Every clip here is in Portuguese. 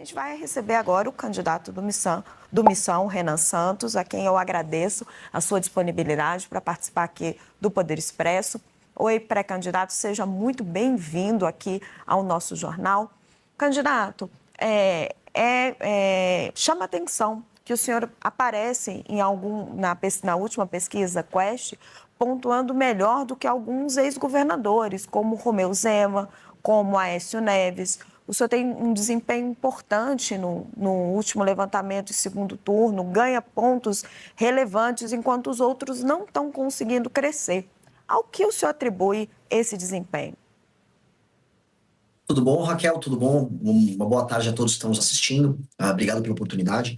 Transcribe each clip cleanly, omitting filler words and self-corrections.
gente vai receber agora o candidato do Missão, Renan Santos, a quem eu agradeço a sua disponibilidade para participar aqui do Poder Expresso. Oi, pré-candidato, seja muito bem-vindo aqui ao nosso jornal. Candidato, chama atenção que o senhor aparece na última pesquisa Quest, pontuando melhor do que alguns ex-governadores, como Romeu Zema, como Aécio Neves. O senhor tem um desempenho importante no último levantamento e segundo turno, ganha pontos relevantes, enquanto os outros não estão conseguindo crescer. Ao que o senhor atribui esse desempenho? Tudo bom, Raquel? Tudo bom? Uma boa tarde a todos que estão nos assistindo. Obrigado pela oportunidade.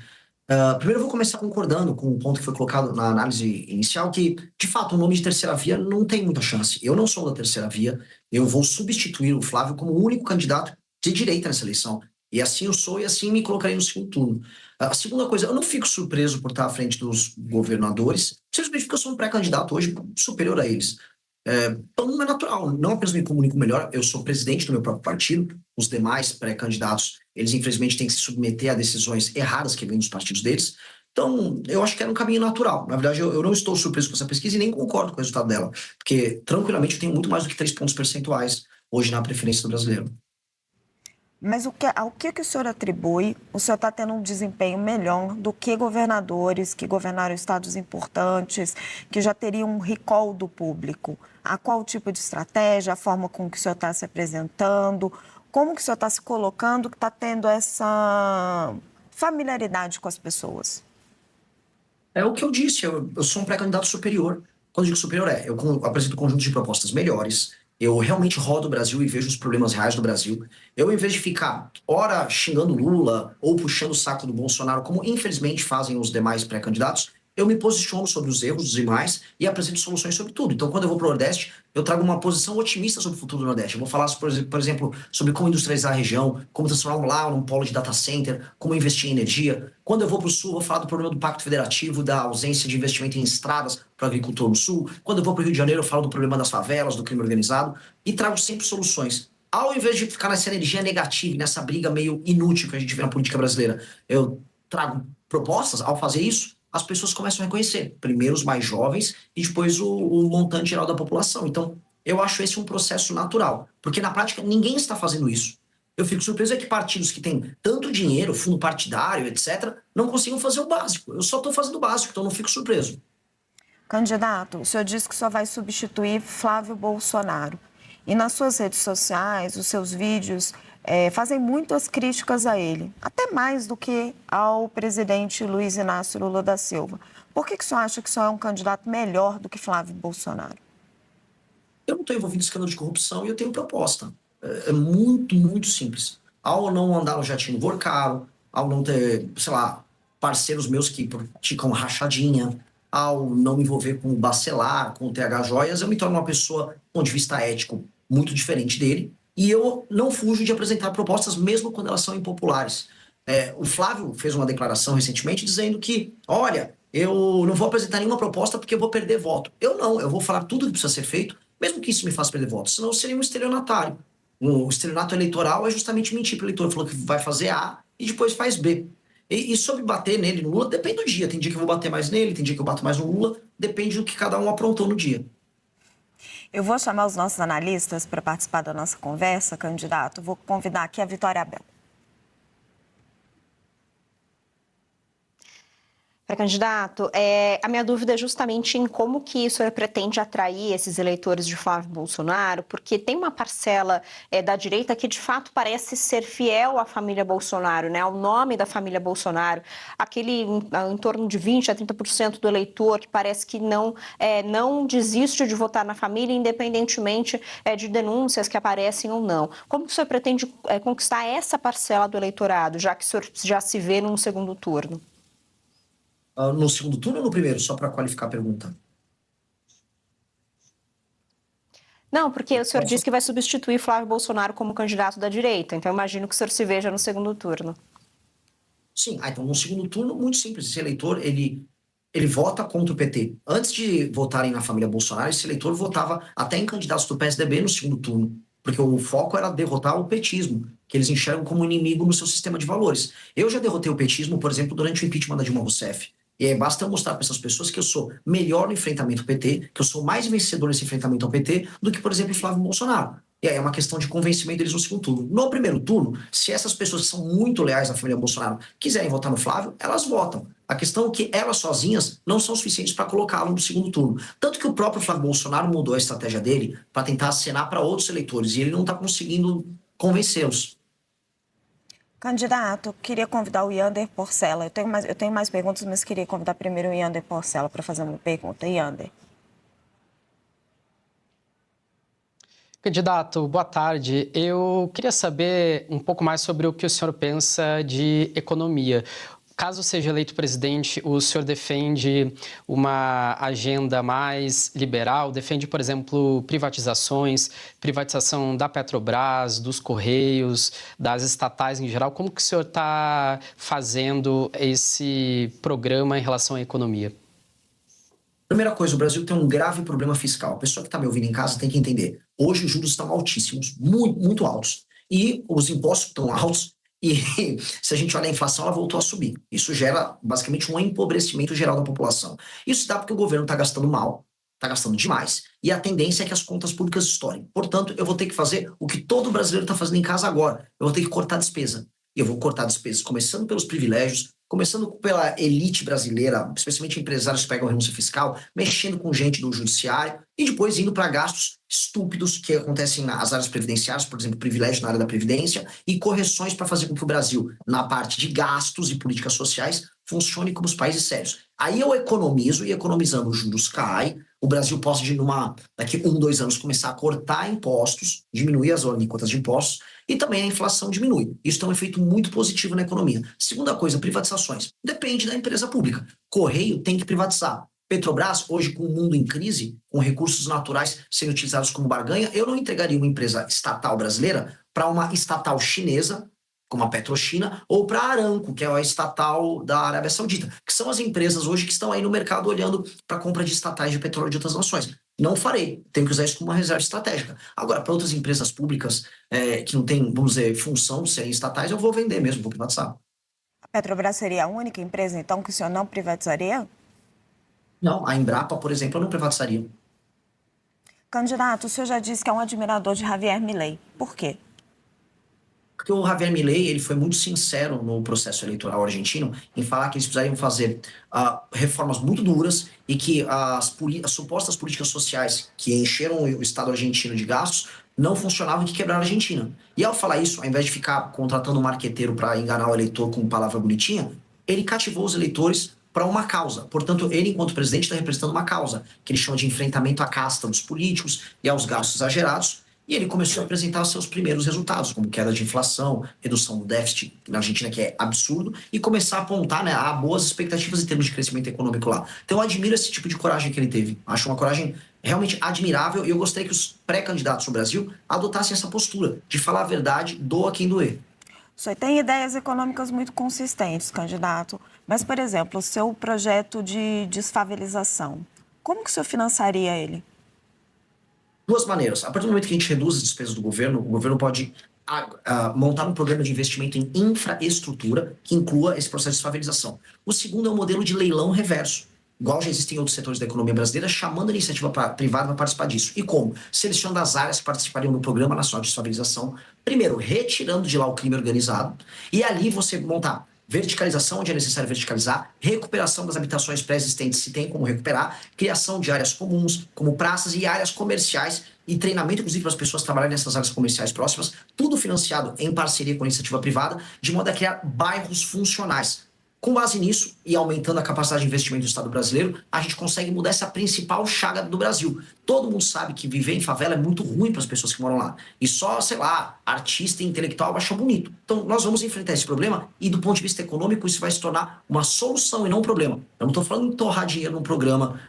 Primeiro, eu vou começar concordando com o ponto que foi colocado na análise inicial, que, de fato, o nome de terceira via não tem muita chance. Eu não sou da terceira via, eu vou substituir o Flávio como o único candidato de direita nessa eleição. E assim eu sou, e assim me colocarei no segundo turno. A segunda coisa, eu não fico surpreso por estar à frente dos governadores, simplesmente porque eu sou um pré-candidato hoje superior a eles. Então não é natural, não apenas me comunico melhor, eu sou presidente do meu próprio partido, os demais pré-candidatos, eles infelizmente têm que se submeter a decisões erradas que vêm dos partidos deles, então eu acho que era um caminho natural. Na verdade, eu não estou surpreso com essa pesquisa e nem concordo com o resultado dela, porque tranquilamente eu tenho muito mais do que 3 pontos percentuais hoje na preferência do brasileiro. Mas ao que o senhor atribui, o senhor está tendo um desempenho melhor do que governadores que governaram estados importantes, que já teriam um recall do público? A qual tipo de estratégia, a forma com que o senhor está se apresentando, como que o senhor está se colocando, que está tendo essa familiaridade com as pessoas? É o que eu disse, eu sou um pré-candidato superior. Quando eu digo superior, eu apresento um conjunto de propostas melhores, eu realmente rodo o Brasil e vejo os problemas reais do Brasil. Eu, em vez de ficar, ora, xingando Lula ou puxando o saco do Bolsonaro, como infelizmente fazem os demais pré-candidatos, eu me posiciono sobre os erros dos demais e apresento soluções sobre tudo. Então, quando eu vou para o Nordeste, eu trago uma posição otimista sobre o futuro do Nordeste. Eu vou falar, por exemplo, sobre como industrializar a região, como transformar lá num polo de data center, como investir em energia. Quando eu vou para o Sul, eu vou falar do problema do Pacto Federativo, da ausência de investimento em estradas para o agricultor no Sul. Quando eu vou para o Rio de Janeiro, eu falo do problema das favelas, do crime organizado e trago sempre soluções. Ao invés de ficar nessa energia negativa, nessa briga meio inútil que a gente vê na política brasileira, eu trago propostas. Ao fazer isso, as pessoas começam a reconhecer. Primeiro os mais jovens e depois o montante geral da população. Então, eu acho esse um processo natural. Porque, na prática, ninguém está fazendo isso. Eu fico surpreso que partidos que têm tanto dinheiro, fundo partidário, etc., não consigam fazer o básico. Eu só estou fazendo o básico, então não fico surpreso. Candidato, o senhor disse que só vai substituir Flávio Bolsonaro. E nas suas redes sociais, os seus vídeos fazem muitas críticas a ele, até mais do que ao presidente Luiz Inácio Lula da Silva. Por que o senhor acha que só é um candidato melhor do que Flávio Bolsonaro? Eu não estou envolvido em escândalo de corrupção e eu tenho proposta. É muito, muito simples. Ao não andar no jatinho Vorcaro, ao não ter, sei lá, parceiros meus que praticam rachadinha, ao não me envolver com o Bacelar, com o TH Joias, eu me torno uma pessoa, do ponto de vista ético, muito diferente dele. E eu não fujo de apresentar propostas, mesmo quando elas são impopulares. O Flávio fez uma declaração recentemente dizendo que, olha, eu não vou apresentar nenhuma proposta porque eu vou perder voto. Eu não, eu vou falar tudo o que precisa ser feito, mesmo que isso me faça perder voto, senão eu seria um estelionatário. O estelionato eleitoral é justamente mentir para o eleitor. Falou que vai fazer A e depois faz B. E sobre bater nele, no Lula, depende do dia. Tem dia que eu vou bater mais nele, tem dia que eu bato mais no Lula. Depende do que cada um aprontou no dia. Eu vou chamar os nossos analistas para participar da nossa conversa, candidato. Vou convidar aqui a Vitória Abel. Pré-candidato, a minha dúvida é justamente em como que o senhor pretende atrair esses eleitores de Flávio Bolsonaro, porque tem uma parcela da direita que de fato parece ser fiel à família Bolsonaro, né, ao nome da família Bolsonaro, aquele em torno de 20% a 30% do eleitor que parece que não desiste de votar na família, independentemente de denúncias que aparecem ou não. Como que o senhor pretende conquistar essa parcela do eleitorado, já que o senhor já se vê num segundo turno? No segundo turno ou no primeiro? Só para qualificar a pergunta. Não, porque o senhor disse que vai substituir Flávio Bolsonaro como candidato da direita, então eu imagino que o senhor se veja no segundo turno. Sim, então no segundo turno, muito simples. Esse eleitor, ele vota contra o PT. Antes de votarem na família Bolsonaro, esse eleitor votava até em candidatos do PSDB no segundo turno. porque o foco era derrotar o petismo, que eles enxergam como inimigo no seu sistema de valores. Eu já derrotei o petismo, por exemplo, durante o impeachment da Dilma Rousseff. E aí basta eu mostrar para essas pessoas que eu sou melhor no enfrentamento ao PT, que eu sou mais vencedor nesse enfrentamento ao PT do que, por exemplo, o Flávio Bolsonaro. E aí é uma questão de convencimento deles no segundo turno. No primeiro turno, se essas pessoas que são muito leais à família Bolsonaro quiserem votar no Flávio, elas votam. A questão é que elas sozinhas não são suficientes para colocá-lo no segundo turno. Tanto que o próprio Flávio Bolsonaro mudou a estratégia dele para tentar acenar para outros eleitores e ele não está conseguindo convencê-los. Candidato, queria convidar o Yander Porcela. Eu tenho mais perguntas, mas queria convidar primeiro o Yander Porcela para fazer uma pergunta. Yander. Candidato, boa tarde. Eu queria saber um pouco mais sobre o que o senhor pensa de economia. Caso seja eleito presidente, o senhor defende uma agenda mais liberal? Defende, por exemplo, privatizações, privatização da Petrobras, dos Correios, das estatais em geral? Como que o senhor está fazendo esse programa em relação à economia? Primeira coisa, o Brasil tem um grave problema fiscal. A pessoa que está me ouvindo em casa tem que entender. Hoje os juros estão altíssimos, muito, muito altos. E os impostos estão altos. E se a gente olha a inflação, ela voltou a subir. Isso gera basicamente um empobrecimento geral da população. Isso dá porque o governo está gastando mal, está gastando demais. E a tendência é que as contas públicas estourem. Portanto, eu vou ter que fazer o que todo brasileiro está fazendo em casa agora. Eu vou ter que cortar despesa. E eu vou cortar despesas começando pelos privilégios, começando pela elite brasileira, especialmente empresários que pegam renúncia fiscal, mexendo com gente do judiciário e depois indo para gastos estúpidos que acontecem nas áreas previdenciárias, por exemplo, privilégio na área da previdência e correções para fazer com que o Brasil, na parte de gastos e políticas sociais, funcione como os países sérios. Aí eu economizo e economizando os juros cai, o Brasil pode, daqui 2 anos, começar a cortar impostos, diminuir as alíquotas de impostos, e também a inflação diminui. Isso tem um efeito muito positivo na economia. Segunda coisa, privatizações. Depende da empresa pública. Correio tem que privatizar. Petrobras, hoje com o mundo em crise, com recursos naturais sendo utilizados como barganha, eu não entregaria uma empresa estatal brasileira para uma estatal chinesa, como a Petrochina, ou para a Aramco, que é a estatal da Arábia Saudita, que são as empresas hoje que estão aí no mercado olhando para a compra de estatais de petróleo de outras nações. Não farei, tenho que usar isso como uma reserva estratégica. Agora, para outras empresas públicas que não têm, vamos dizer, função de serem estatais, eu vou vender mesmo, vou privatizar. A Petrobras seria a única empresa, então, que o senhor não privatizaria? Não, a Embrapa, por exemplo, eu não privatizaria. Candidato, o senhor já disse que é um admirador de Javier Milei. Por quê? Porque o Javier Milei, ele foi muito sincero no processo eleitoral argentino em falar que eles precisariam fazer reformas muito duras e que as supostas políticas sociais que encheram o Estado argentino de gastos não funcionavam e que quebraram a Argentina. E ao falar isso, ao invés de ficar contratando um marqueteiro para enganar o eleitor com palavra bonitinha, ele cativou os eleitores para uma causa. Portanto, ele, enquanto presidente, está representando uma causa, que ele chama de enfrentamento à casta dos políticos e aos gastos exagerados. E ele começou a apresentar seus primeiros resultados, como queda de inflação, redução do déficit na Argentina, que é absurdo, e começar a apontar, a boas expectativas em termos de crescimento econômico lá. Então, eu admiro esse tipo de coragem que ele teve. Acho uma coragem realmente admirável e eu gostaria que os pré-candidatos no Brasil adotassem essa postura de falar a verdade, doa quem doer. O senhor tem ideias econômicas muito consistentes, candidato, mas, por exemplo, o seu projeto de desfavelização, como que o senhor financiaria ele? Duas maneiras. A partir do momento que a gente reduz as despesas do governo, o governo pode montar um programa de investimento em infraestrutura que inclua esse processo de desfavelização. O segundo é um modelo de leilão reverso, igual já existem em outros setores da economia brasileira, chamando a iniciativa privada para participar disso. E como? Selecionando as áreas que participariam do Programa Nacional de Desfavelização, primeiro, retirando de lá o crime organizado, e ali você montar verticalização onde é necessário verticalizar, recuperação das habitações pré-existentes se tem como recuperar, criação de áreas comuns, como praças e áreas comerciais, e treinamento, inclusive, para as pessoas trabalharem nessas áreas comerciais próximas, tudo financiado em parceria com a iniciativa privada, de modo a criar bairros funcionais. Com base nisso, e aumentando a capacidade de investimento do Estado brasileiro, a gente consegue mudar essa principal chaga do Brasil. Todo mundo sabe que viver em favela é muito ruim para as pessoas que moram lá. E só, sei lá, artista e intelectual acha bonito. Então, nós vamos enfrentar esse problema e, do ponto de vista econômico, isso vai se tornar uma solução e não um problema. Eu não estou falando em torrar dinheiro num programa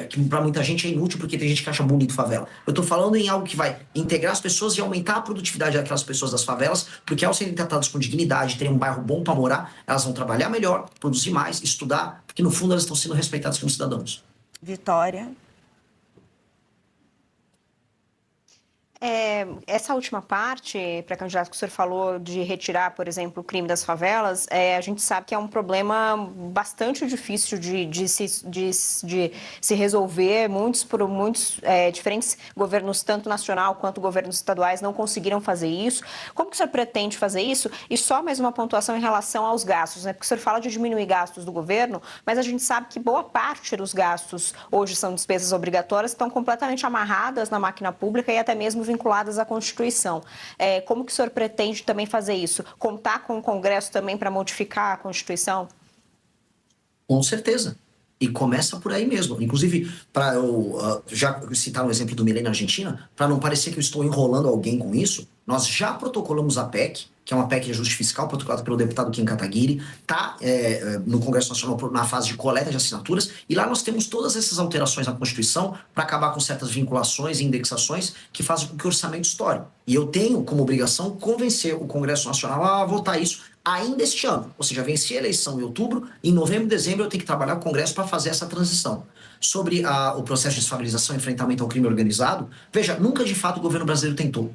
que para muita gente é inútil porque tem gente que acha bonito favela. Eu estou falando em algo que vai integrar as pessoas e aumentar a produtividade daquelas pessoas das favelas, porque ao serem tratadas com dignidade, terem um bairro bom para morar, elas vão trabalhar melhor, produzir mais, estudar, porque no fundo elas estão sendo respeitadas como cidadãos. Vitória. Essa última parte, pré-candidato, que o senhor falou de retirar, por exemplo, o crime das favelas, a gente sabe que é um problema bastante difícil de se resolver. Muitos diferentes governos, tanto nacional quanto governos estaduais, não conseguiram fazer isso. Como que o senhor pretende fazer isso? E só mais uma pontuação em relação aos gastos, né? Porque o senhor fala de diminuir gastos do governo, mas a gente sabe que boa parte dos gastos hoje são despesas obrigatórias, estão completamente amarradas na máquina pública e até mesmo vinculadas à Constituição. Como que o senhor pretende também fazer isso? Contar com o Congresso também para modificar a Constituição? Com certeza. E começa por aí mesmo. Inclusive, para eu já citar um exemplo do Milei na Argentina, para não parecer que eu estou enrolando alguém com isso, nós já protocolamos a PEC, que é uma PEC de ajuste fiscal, protocolada pelo deputado Kim Kataguiri, está no Congresso Nacional na fase de coleta de assinaturas, e lá nós temos todas essas alterações na Constituição para acabar com certas vinculações e indexações que fazem com que o orçamento estoure. E eu tenho como obrigação convencer o Congresso Nacional a votar isso ainda este ano. Ou seja, venci a eleição em outubro, em novembro e dezembro eu tenho que trabalhar com o Congresso para fazer essa transição. Sobre o processo de desfavelização e enfrentamento ao crime organizado, veja, nunca de fato o governo brasileiro tentou.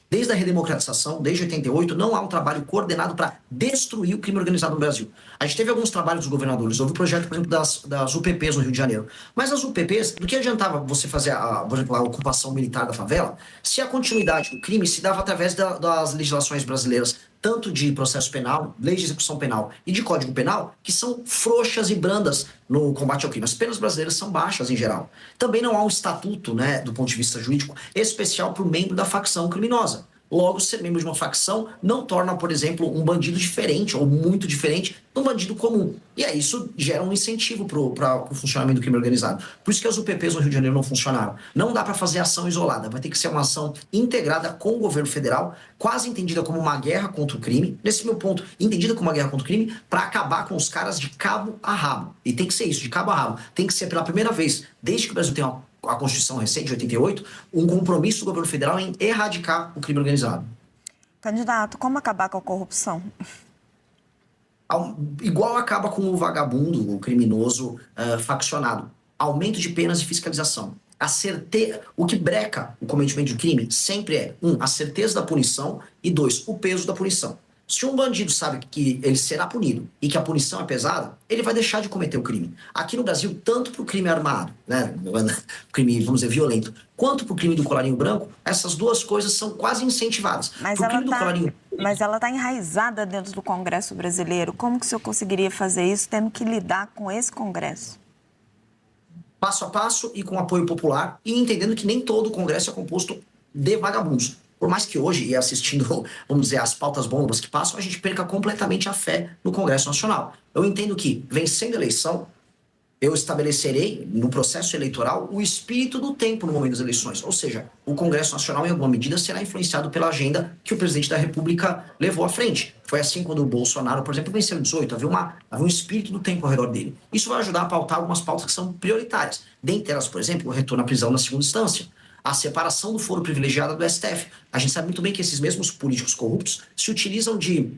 Desde a redemocratização, desde 88, não há um trabalho coordenado para destruir o crime organizado no Brasil. A gente teve alguns trabalhos dos governadores. Houve o projeto, por exemplo, das UPPs no Rio de Janeiro. Mas as UPPs, do que adiantava você fazer, por exemplo, a ocupação militar da favela, se a continuidade do crime se dava através das legislações brasileiras, tanto de processo penal, lei de execução penal e de código penal, que são frouxas e brandas no combate ao crime. As penas brasileiras são baixas em geral. Também não há um estatuto, né, do ponto de vista jurídico, especial para o membro da facção criminosa. Logo, ser membro de uma facção não torna, por exemplo, um bandido diferente ou muito diferente de um bandido comum. E aí isso gera um incentivo para o funcionamento do crime organizado. Por isso que as UPPs no Rio de Janeiro não funcionaram. Não dá para fazer ação isolada. Vai ter que ser uma ação integrada com o governo federal, quase entendida como uma guerra contra o crime. Nesse meu ponto, entendida como uma guerra contra o crime, para acabar com os caras de cabo a rabo. E tem que ser isso, de cabo a rabo. Tem que ser pela primeira vez, desde que o Brasil tem a Constituição recente, de 88, um compromisso do governo federal em erradicar o crime organizado. Candidato, como acabar com a corrupção? Igual acaba com o vagabundo, o criminoso faccionado. Aumento de penas e fiscalização. O que breca o cometimento de crime sempre é, a certeza da punição e 2, o peso da punição. Se um bandido sabe que ele será punido e que a punição é pesada, ele vai deixar de cometer o crime. Aqui no Brasil, tanto para o crime armado, né, crime, vamos dizer, violento, quanto para o crime do colarinho branco, essas duas coisas são quase incentivadas. Mas ela está enraizada dentro do Congresso brasileiro. Como que o senhor conseguiria fazer isso tendo que lidar com esse Congresso? Passo a passo e com apoio popular, e entendendo que nem todo o Congresso é composto de vagabundos. Por mais que hoje, e assistindo, vamos dizer, as pautas bombas que passam, a gente perca completamente a fé no Congresso Nacional. Eu entendo que, vencendo a eleição, eu estabelecerei, no processo eleitoral, o espírito do tempo no momento das eleições. Ou seja, o Congresso Nacional, em alguma medida, será influenciado pela agenda que o presidente da República levou à frente. Foi assim quando o Bolsonaro, por exemplo, venceu em 18, havia um espírito do tempo ao redor dele. Isso vai ajudar a pautar algumas pautas que são prioritárias. Dentre elas, por exemplo, o retorno à prisão na segunda instância, a separação do foro privilegiado do STF. A gente sabe muito bem que esses mesmos políticos corruptos se utilizam de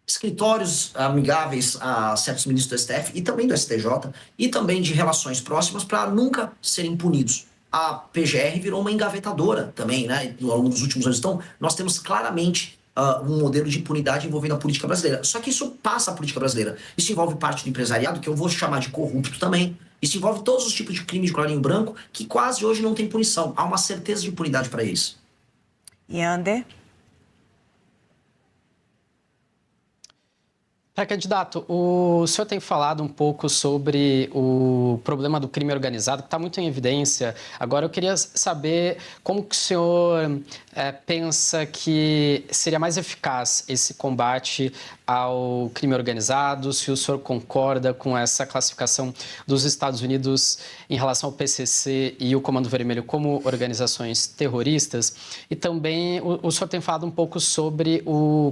escritórios amigáveis a certos ministros do STF e também do STJ e também de relações próximas para nunca serem punidos. A PGR virou uma engavetadora também, né, ao longo dos últimos anos. Então, nós temos claramente um modelo de impunidade envolvendo a política brasileira. Só que isso passa a política brasileira. Isso envolve parte do empresariado, que eu vou chamar de corrupto também. Isso envolve todos os tipos de crimes de colarinho branco que quase hoje não tem punição. Há uma certeza de impunidade para eles. Yander? Candidato, o senhor tem falado um pouco sobre o problema do crime organizado, que está muito em evidência. Agora, eu queria saber como que o senhor pensa que seria mais eficaz esse combate ao crime organizado, se o senhor concorda com essa classificação dos Estados Unidos em relação ao PCC e o Comando Vermelho como organizações terroristas. E também o senhor tem falado um pouco sobre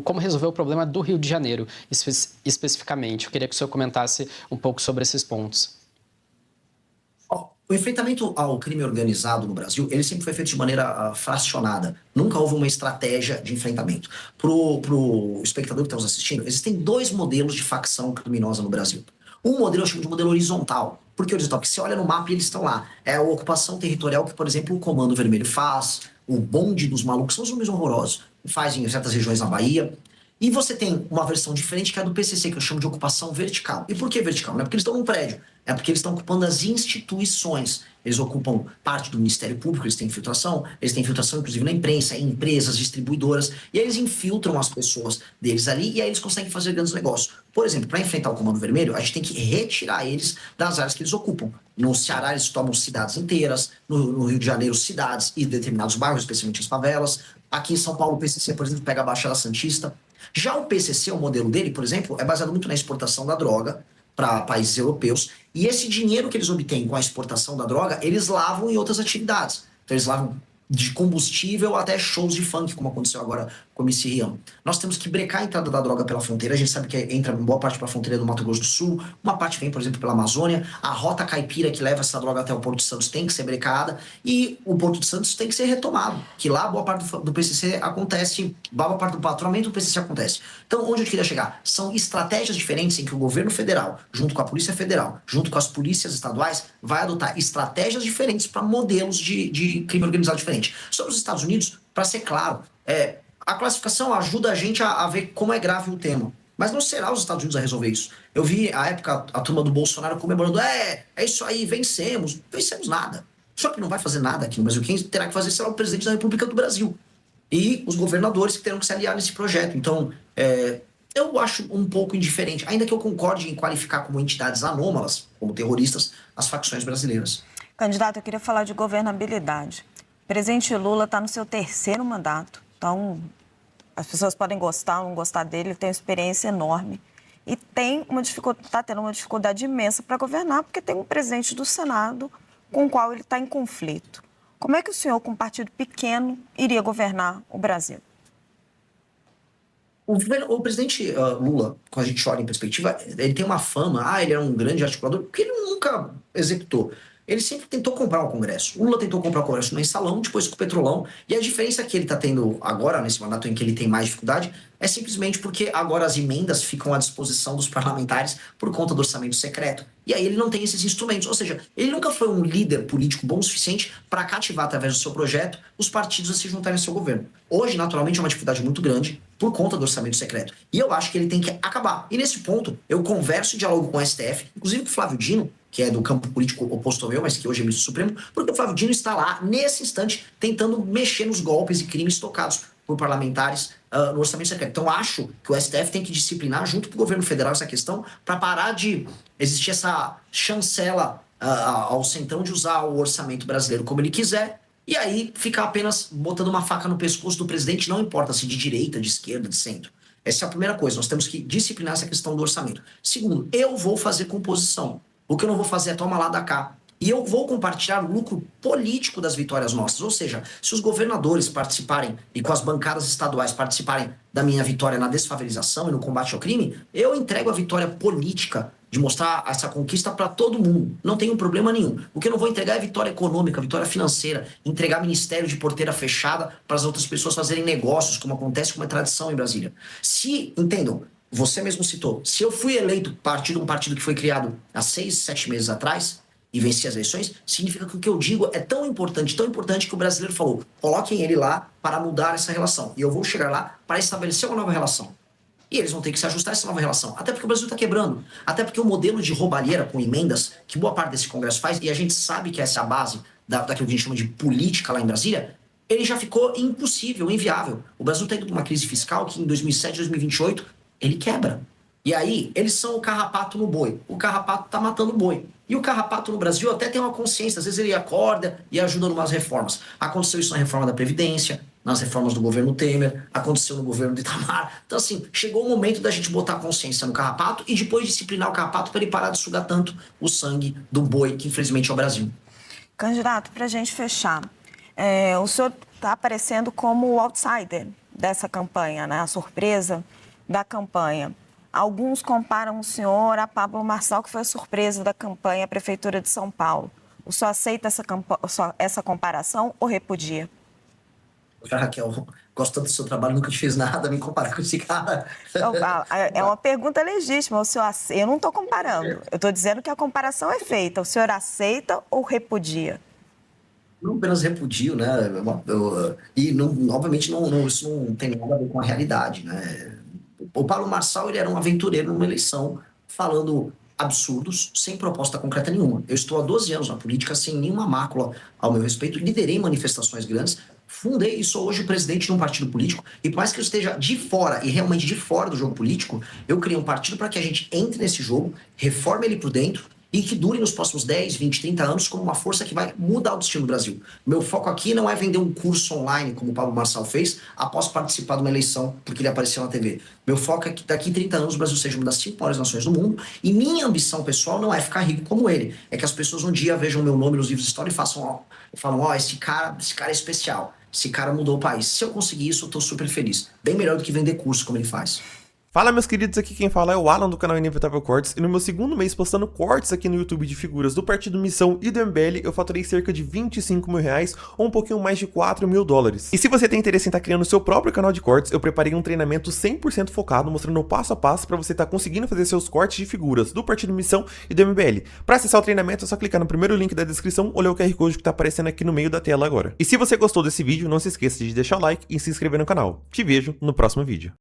como resolver o problema do Rio de Janeiro, especificamente. Eu queria que o senhor comentasse um pouco sobre esses pontos. O enfrentamento ao crime organizado no Brasil, ele sempre foi feito de maneira fracionada. Nunca houve uma estratégia de enfrentamento. Pro espectador que está nos assistindo, existem 2 modelos de facção criminosa no Brasil. Um modelo eu chamo de modelo horizontal. Por que o destop? Porque você olha no mapa e eles estão lá. É a ocupação territorial que, por exemplo, o Comando Vermelho faz, o bonde dos malucos, são os nomes horrorosos, faz em certas regiões na Bahia. E você tem uma versão diferente que é a do PCC, que eu chamo de ocupação vertical. E por que vertical? Não é porque eles estão num prédio, é porque eles estão ocupando as instituições. Eles ocupam parte do Ministério Público, eles têm infiltração inclusive na imprensa, em empresas, distribuidoras, e aí eles infiltram as pessoas deles ali e aí eles conseguem fazer grandes negócios. Por exemplo, para enfrentar o Comando Vermelho, a gente tem que retirar eles das áreas que eles ocupam. No Ceará, eles tomam cidades inteiras, no Rio de Janeiro, cidades e determinados bairros, especialmente as favelas. Aqui em São Paulo, o PCC, por exemplo, pega a Baixada Santista. Já o PCC, o modelo dele, por exemplo, é baseado muito na exportação da droga para países europeus. E esse dinheiro que eles obtêm com a exportação da droga, eles lavam em outras atividades. Então, eles lavam de combustível até shows de funk, como aconteceu agora com o MC Rian. Nós temos que brecar a entrada da droga pela fronteira. A gente sabe que entra boa parte para a fronteira do Mato Grosso do Sul, uma parte vem, por exemplo, pela Amazônia. A rota caipira que leva essa droga até o Porto de Santos tem que ser brecada e o Porto de Santos tem que ser retomado, que lá boa parte do PCC acontece, boa parte do faturamento do PCC acontece. Então, onde eu queria chegar? São estratégias diferentes em que o governo federal, junto com a Polícia Federal, junto com as polícias estaduais, vai adotar estratégias diferentes para modelos de crime organizado diferente. Sobre os Estados Unidos, para ser claro, a classificação ajuda a gente a ver como é grave o tema. Mas não será os Estados Unidos a resolver isso. Eu vi, à época, a turma do Bolsonaro comemorando, é isso aí, vencemos. Vencemos nada. Só que não vai fazer nada aqui no Brasil. Quem terá que fazer será o presidente da República do Brasil. E os governadores que terão que se aliar nesse projeto. Então, eu acho um pouco indiferente, ainda que eu concorde em qualificar como entidades anômalas, como terroristas, as facções brasileiras. Candidato, eu queria falar de governabilidade. O presidente Lula está no seu 3º mandato, então as pessoas podem gostar ou não gostar dele, ele tem uma experiência enorme e está tendo uma dificuldade imensa para governar, porque tem um presidente do Senado com o qual ele está em conflito. Como é que o senhor, com um partido pequeno, iria governar o Brasil? O presidente Lula, quando a gente olha em perspectiva, ele tem uma fama, ele era um grande articulador, porque ele nunca executou. Ele sempre tentou comprar o Congresso. O Lula tentou comprar o Congresso no mensalão, depois com o Petrolão. E a diferença que ele está tendo agora, nesse mandato em que ele tem mais dificuldade, é simplesmente porque agora as emendas ficam à disposição dos parlamentares por conta do orçamento secreto. E aí ele não tem esses instrumentos. Ou seja, ele nunca foi um líder político bom o suficiente para cativar, através do seu projeto, os partidos a se juntarem ao seu governo. Hoje, naturalmente, é uma dificuldade muito grande por conta do orçamento secreto. E eu acho que ele tem que acabar. E nesse ponto, eu converso e dialogo com o STF, inclusive com o Flávio Dino, que é do campo político oposto ao meu, mas que hoje é ministro supremo, porque o Flávio Dino está lá, nesse instante, tentando mexer nos golpes e crimes tocados por parlamentares no orçamento secreto. Então, acho que o STF tem que disciplinar, junto com o governo federal, essa questão, para parar de existir essa chancela ao Centrão de usar o orçamento brasileiro como ele quiser, e aí ficar apenas botando uma faca no pescoço do presidente, não importa se de direita, de esquerda, de centro. Essa é a primeira coisa, nós temos que disciplinar essa questão do orçamento. Segundo, eu vou fazer composição. O que eu não vou fazer é toma lá da cá. E eu vou compartilhar o lucro político das vitórias nossas. Ou seja, se os governadores participarem e com as bancadas estaduais participarem da minha vitória na desfavelização e no combate ao crime, eu entrego a vitória política de mostrar essa conquista para todo mundo. Não tem problema nenhum. O que eu não vou entregar é vitória econômica, vitória financeira, entregar ministério de porteira fechada para as outras pessoas fazerem negócios, como acontece com uma tradição em Brasília. Entendam, você mesmo citou, se eu fui eleito um partido que foi criado há 6, 7 meses atrás e venci as eleições, significa que o que eu digo é tão importante que o brasileiro falou, coloquem ele lá para mudar essa relação. E eu vou chegar lá para estabelecer uma nova relação. E eles vão ter que se ajustar a essa nova relação. Até porque o Brasil está quebrando. Até porque o modelo de roubalheira com emendas, que boa parte desse Congresso faz, e a gente sabe que essa é a base daquilo que a gente chama de política lá em Brasília, ele já ficou impossível, inviável. O Brasil está indo para uma crise fiscal que em 2007, 2028, ele quebra. E aí, eles são o carrapato no boi. O carrapato tá matando o boi. E o carrapato no Brasil até tem uma consciência. Às vezes ele acorda e ajuda em umas reformas. Aconteceu isso na reforma da Previdência, nas reformas do governo Temer, aconteceu no governo de Itamar. Então, assim, chegou o momento da gente botar consciência no carrapato e depois disciplinar o carrapato para ele parar de sugar tanto o sangue do boi, que infelizmente é o Brasil. Candidato, para a gente fechar, o senhor está aparecendo como o outsider dessa campanha, né? A surpresa da campanha. Alguns comparam o senhor a Pablo Marçal, que foi a surpresa da campanha à Prefeitura de São Paulo. O senhor aceita essa comparação ou repudia? Raquel, gosto tanto do seu trabalho, nunca te fiz nada, me comparar com esse cara. Então, é uma pergunta legítima. Eu não estou comparando. Eu estou dizendo que a comparação é feita. O senhor aceita ou repudia? Não apenas repudio, né? E, obviamente, isso não tem nada a ver com a realidade, né? O Pablo Marçal, ele era um aventureiro numa eleição, falando absurdos, sem proposta concreta nenhuma. Eu estou há 12 anos na política, sem nenhuma mácula ao meu respeito, liderei manifestações grandes, fundei e sou hoje o presidente de um partido político, e por mais que eu esteja de fora, e realmente de fora do jogo político, eu criei um partido para que a gente entre nesse jogo, reforme ele por dentro, e que dure nos próximos 10, 20, 30 anos como uma força que vai mudar o destino do Brasil. Meu foco aqui não é vender um curso online, como o Pablo Marçal fez, após participar de uma eleição, porque ele apareceu na TV. Meu foco é que daqui 30 anos o Brasil seja uma das 5 maiores nações do mundo, e minha ambição pessoal não é ficar rico como ele, é que as pessoas um dia vejam meu nome nos livros de história e falam, esse cara é especial, esse cara mudou o país. Se eu conseguir isso, eu tô super feliz. Bem melhor do que vender curso como ele faz. Fala, meus queridos, aqui quem fala é o Alan do canal Inevitável Cortes, e no meu segundo mês postando cortes aqui no YouTube de figuras do Partido Missão e do MBL, eu faturei cerca de 25 mil reais, ou um pouquinho mais de 4 mil dólares. E se você tem interesse em estar criando o seu próprio canal de cortes, eu preparei um treinamento 100% focado, mostrando o passo a passo para você estar conseguindo fazer seus cortes de figuras do Partido Missão e do MBL. Para acessar o treinamento é só clicar no primeiro link da descrição ou ler o QR Code que tá aparecendo aqui no meio da tela agora. E se você gostou desse vídeo, não se esqueça de deixar o like e se inscrever no canal. Te vejo no próximo vídeo.